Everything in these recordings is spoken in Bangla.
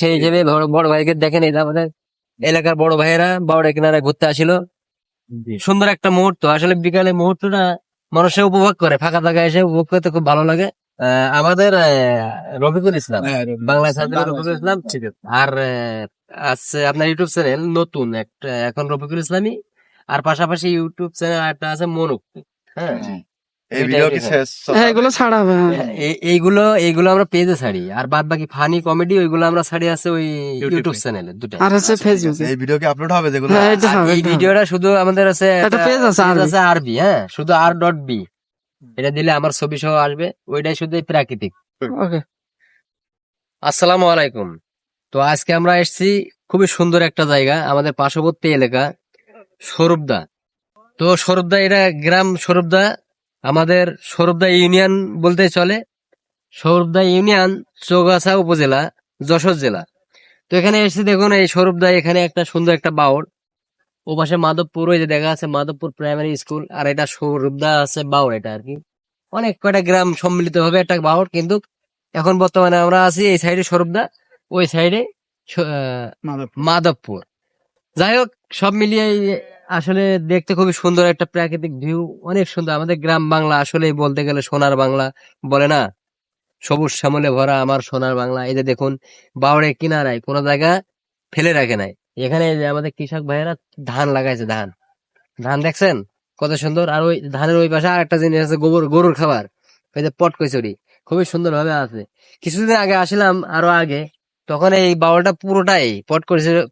সেই হিসেবে বড় ভাইকে দেখেন, এই যে আমাদের এলাকার বড় ভাইয়েরা বাউড়া কিনারে ঘুরতে আসিল। সুন্দর একটা মুহূর্ত, আসলে বিকালে মুহূর্তটা মানুষে উপভোগ করে, ফাঁকা জায়গায় এসে উপভোগ করতে খুব ভালো লাগে। আমাদের রফিকুল ইসলাম, বাংলা ছাত্র রফিকুল ইসলাম, ঠিক আছে। আর আছে আপনার ইউটিউব চ্যানেল নতুন একটা এখন রফিকুল ইসলামী, আর পাশাপাশি ইউটিউব চ্যানেল একটা আছে মনুক। হ্যাঁ, এই ভিডিও কি শেষ? হ্যাঁ, এগুলো ছাড়া হবে। হ্যাঁ। এইগুলো আমরা পেজে ছাড়ি, আর বাদ বাকি ফানি কমেডি ওইগুলো আমরা ছাড়ি আছে ওই ইউটিউব চ্যানেলে দুটো। আর হচ্ছে ফেসবুকে। এই ভিডিও কি আপলোড হবে যেগুলো? হ্যাঁ, এটা হবে, এই এটা হবে। ভিডিওটা শুধু আমাদের আছে একটা পেজ আছে, page আরবি। আছে আরবি, হ্যাঁ, শুধু r.b, এটা দিলে আমার ছবি সহ আসবে, ওইটাই শুধু প্রাকৃতিক। ওকে। আসসালামু আলাইকুম। তো আজকে আমরা এসেছি খুবই সুন্দর একটা জায়গা, আমাদের পার্শ্ববর্তী এলাকা স্বরূপদা। তো স্বরূপদা, এটা গ্রাম স্বরূপদা, আমাদের স্বরূপদা ইউনিয়ন বলতে চলে। স্বরূপদা ইউনিয়ন, চৌগাছা উপজেলা, যশোর জেলা। তো এখানে এসে দেখুন, এই স্বরূপদা এখানে একটা সুন্দর একটা বাউর, ও পাশে মাধবপুর, ওই যে দেখা আছে মাধবপুর প্রাইমারি স্কুল, আর এটা স্বরূপদা আছে বাউর, এটা আর কি অনেক কয়টা গ্রাম সম্মিলিত হবে একটা বাউর। কিন্তু এখন বর্তমানে আমরা আছি এই সাইডে স্বরূপদা, ওই সাইডে মাধবপুর। যাই হোক, সব মিলিয়ে আসলে দেখতে খুবই সুন্দর একটা প্রাকৃতিক ভিউ, অনেক সুন্দর। আমাদের গ্রাম বাংলা আসলে বলতে গেলে সোনার বাংলা বলে না, সবুজ শ্যামলে ভরা আমার সোনার বাংলা। এই যে দেখুন, বাউড়ে কিনারায় কোনো জায়গা ফেলে রাখে নাই। এখানে এই যে আমাদের কৃষক ভাইয়েরা ধান লাগাইছে, ধান ধান দেখছেন কত সুন্দর। আর ওই ধানের ওই পাশে আর একটা জিনিস আছে, গরুর খাবার, ওই যে পট কচুরি, খুবই সুন্দর ভাবে আছে। কিছুদিন আগে আসলাম, আরো আগে, তখন এই বাউলটা পুরোটাই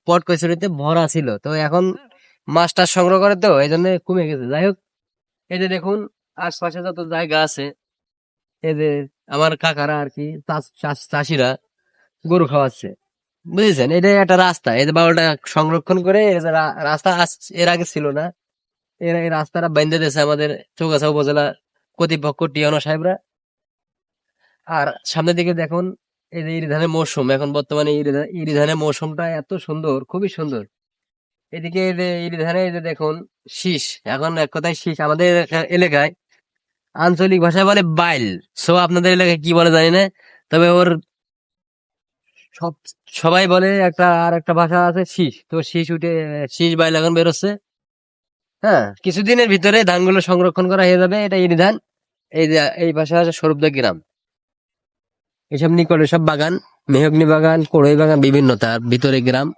পট কচুরিতে ভরা ছিল। তো এখন মাছটা সংগ্রহ করে, তো এই জন্য কমে গেছে। যাই হোক, এই যে দেখুন আশপাশে যত জায়গা আছে, এই যে আমার কাকারা আর কি চাষিরা গরু খাওয়াচ্ছে, বুঝেছেন। এটাই একটা রাস্তা, এই যে বাউলটা সংরক্ষণ করে, এই যে রাস্তা এর আগে ছিল না, এরা এই রাস্তাটা বেঁধে দিয়েছে আমাদের চৌগাছা উপজেলা কর্তৃপক্ষ, টিয়ানো সাহেবরা। আর সামনের দিকে দেখুন, এই যে ইরি ধানের মৌসুম, এখন বর্তমানে ইরি ধানের মৌসুমটা এত সুন্দর, খুবই সুন্দর। এদিকে এই যে ইরি ধানে, এই যে দেখুন শীষ, এখন এক কথায় শীষ। আমাদের এলাকায় আঞ্চলিক ভাষায় বলে বাইল, সো আপনাদের এলাকায় কি বলে জানি না, তবে ওর সব সবাই বলে একটা, আর একটা ভাষা আছে শীষ। তো শীষ উঠে, শীষ বাইল এখন বেরোচ্ছে। হ্যাঁ, কিছুদিনের ভিতরে ধানগুলো সংরক্ষণ করা হয়ে যাবে। এটা ইরি ধান। এই যে এই পাশে আছে স্বরূপদা গ্রাম, এসব নিকটে সব বাগান, মেহগনি বাগান, কড়ই বাগান, বিভিন্ন, তার ভিতরে গ্রাম।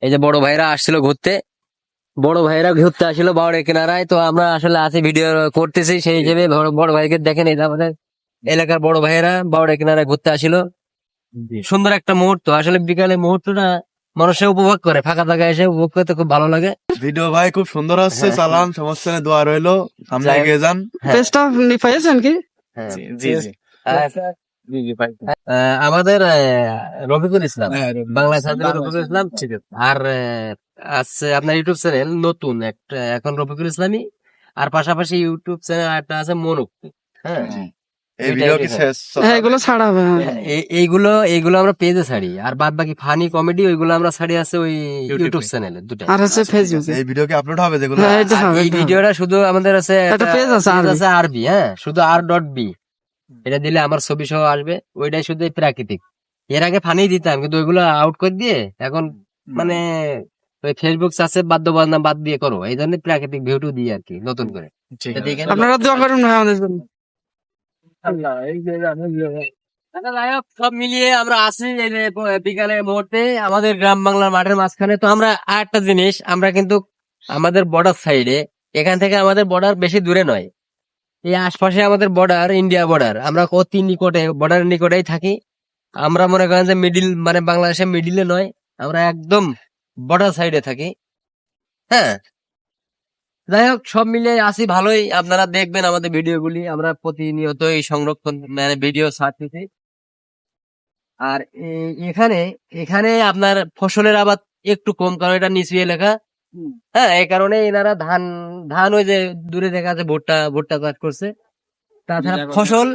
এই যে বড় ভাইরা আসছিল ঘুরতে, বড় ভাইরা ঘুরতে আসছিল বাউড়ের কিনারায়। তো আমরা আসলে আছি, ভিডিও করতেছি, সেই হিসেবে বড় ভাইকে দেখেন, এই যে আমাদের এলাকার বড় ভাইয়েরা বাউড়ের কিনারায় ঘুরতে আসছিল। সুন্দর একটা মুহূর্ত, আসলে বিকালে মুহূর্তটা মানুষে উপভোগ করে, ফাঁকা জায়গায় এসে উপভোগ করতে খুব ভালো লাগে। ভিডিও ভাই খুব সুন্দর হচ্ছে, হ্যাঁ। চালান, সমস্যা নেই, দোয়া রইলো, সামনে যাই হোক। এগিয়ে যান। হ্যাঁ। পেজটা আপনি পাইছেন কি? হ্যাঁ, জি জি আমাদের রফিকুল ইসলাম, হ্যাঁ, বাংলা ছাত্র রফিকুল ইসলাম, ঠিক আছে। আর আছে আপনার ইউটিউব চ্যানেল নতুন একটা এখন রফিকুল ইসলামী, আর পাশাপাশি ইউটিউব চ্যানেল একটা আছে মনুক। হ্যাঁ, এই ভিডিও কি শেষ? হ্যাঁ, এগুলো ছাড়া হবে। হ্যাঁ। এইগুলো আমরা পেজে ছাড়ি, আর বাদ বাকি ফানি কমেডি ওইগুলো আমরা ছাড়ি আছে ওই ইউটিউব চ্যানেলে দুটো। আর হচ্ছে ফেসবুকে। এই ভিডিও কি আপলোড হবে যেগুলো? হ্যাঁ, এটা হবে, এই এটা হবে। ভিডিওটা শুধু আমাদের আছে একটা পেজ আছে, আরবি, হ্যাঁ, শুধু r.b, এটা দিলে আমার ছবি সহ আসবে, ওইটাই শুধু প্রাকৃতিক। এর আগে ফানি দিতাম, কিন্তু ওইগুলো আউট করে দিয়ে এখন মানে ওই ফেসবুক চাষে বাদ্যবাজনা বাদ দিয়ে করো, এই জন্য প্রাকৃতিক ভিউটু দিই আর কি নতুন করে। তো দেখেন, আপনারা দোয়া করুন ভাই আমাদের জন্য। আচ্ছা, যাই হোক, সব মিলিয়ে আমরা আছি এই যে বিকালের মুহূর্তে আমাদের গ্রাম বাংলার মাঠের মাঝখানে। তো আমরা আর একটা জিনিস, আমরা কিন্তু আমাদের বর্ডার সাইডে, এখান থেকে আমাদের বর্ডার বেশি দূরে নয়, এই আশপাশে আমাদের বর্ডার, ইন্ডিয়া বর্ডার, আমরা অতি নিকটে, বর্ডারের নিকটেই থাকি। আমরা মনে করেন যে মিডিল, মানে বাংলাদেশের মিডিলে নয়, আমরা একদম বর্ডার সাইডে থাকি। হ্যাঁ, যাই হোক, সব মিলে আসি ভালোই। আপনারা দেখবেন আমাদের ভিডিওগুলি, আমরা প্রতিনিয়ত এই সংরক্ষণ মানে ভিডিও ছাড়তেছি। আর এখানে এখানে আপনার ফসলের আবাদ একটু কম, কারণ এটা নিচু এলাকা। হ্যাঁ, এই কারণে এনারা ধান ধান ওই যে দূরে দেখা যাচ্ছে ভুট্টা চাষ করছে। তাছাড়া ফসল,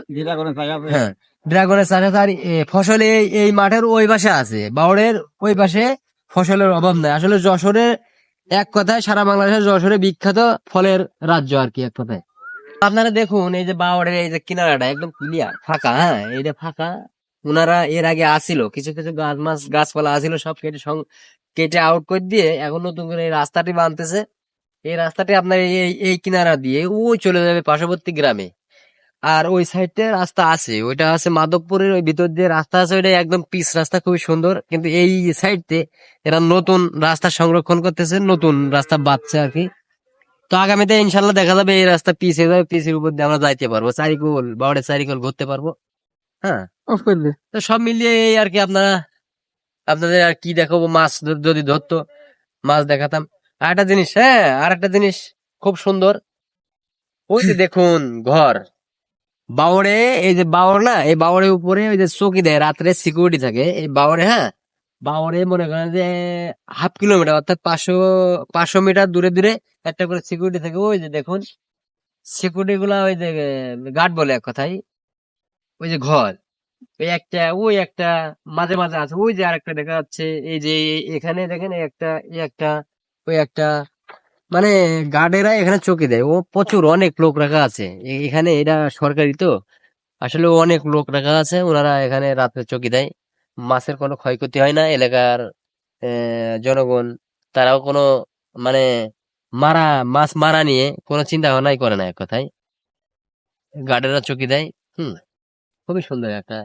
হ্যাঁ, ড্রাগনের চাষ আছে। আর ফসল এই মাঠের ওই পাশে আছে, বাউড়ের ওই পাশে ফসলের অভাব নাই। আসলে যশোরের, এক কথায় সারা বাংলাদেশের যশোরে বিখ্যাত ফলের রাজ্য আর কি, এক কথায়। আপনারা দেখুন, এই যে বাউড়ের এই যে কিনারাটা একদম ক্লিয়ার ফাঁকা, হ্যাঁ, এইটা ফাঁকা, ওনারা এর আগে আসিল, কিছু কিছু গাছপালা আসিল, সব কেটে আউট করে দিয়ে এখন নতুন করে এই রাস্তাটি বানতেছে। এই রাস্তাটি আপনার এই কিনারা দিয়ে ওই চলে যাবে পার্শ্ববর্তী গ্রামে। আর ওই সাইডে রাস্তা আছে, ওইটা আছে মাধবপুরের ওই ভিতর দিয়ে রাস্তা আছে, ওইটা একদম পিচ রাস্তা, খুবই সুন্দর। কিন্তু এই সাইডে এরা নতুন রাস্তা সংরক্ষণ করতেছে, নতুন রাস্তা বাঁধছে আর কি। তো আগামীতে ইনশাল্লাহ দেখা যাবে এই রাস্তা পিচ হয়ে যাবে, পিচের উপর দিয়ে আমরা যাইতে পারবো, চারিকোল বাউড়ে চারিকোল ঘুরতে পারবো। হ্যাঁ, অফ করে দে। তো সব মিলিয়ে এই আর কি। আপনাদের আর কি দেখাবো, মাছ যদি ধরতো মাছ দেখাতাম। আর একটা জিনিস, হ্যাঁ আর একটা জিনিস খুব সুন্দর, ওই যে দেখুন ঘর বাওরে, এই যে বাওর না, এই বাওরের উপরে ওই যে চৌকি দেয়, রাত্রে সিকিউরিটি থাকে এই বাওরে। হ্যাঁ, বাওরে মনে করেন যে 1/2 কিলোমিটার অর্থাৎ 500 মিটার দূরে দূরে একটা করে সিকিউরিটি থাকে। ওই যে দেখুন সিকিউরিটি গুলা, ওই যে গার্ড বলে এক কথায়। ওই যে ঘর, ওই একটা মাঝে মাঝে আছে, ওই যে আরেকটা দেখা যাচ্ছে, এই যে এখানে দেখেন, এই একটা ওই একটা, মানে গার্ডেরা এখানে চৌকি দেয়। ও প্রচুর অনেক লোক রাখা আছে এখানে, এটা সরকারি তো, আসলে অনেক লোক রাখা আছে, ওনারা এখানে রাত্রে চৌকি দেয়। মাছের কোনো ক্ষয়ক্ষতি হয় না, এলাকার জনগণ তারাও কোনো মানে মারা মাছ মারা নিয়ে কোনো চিন্তা ভাবনাই করে না এক কথায়, গার্ডেরা চৌকি দেয়। হুম, খুবই সুন্দর একটা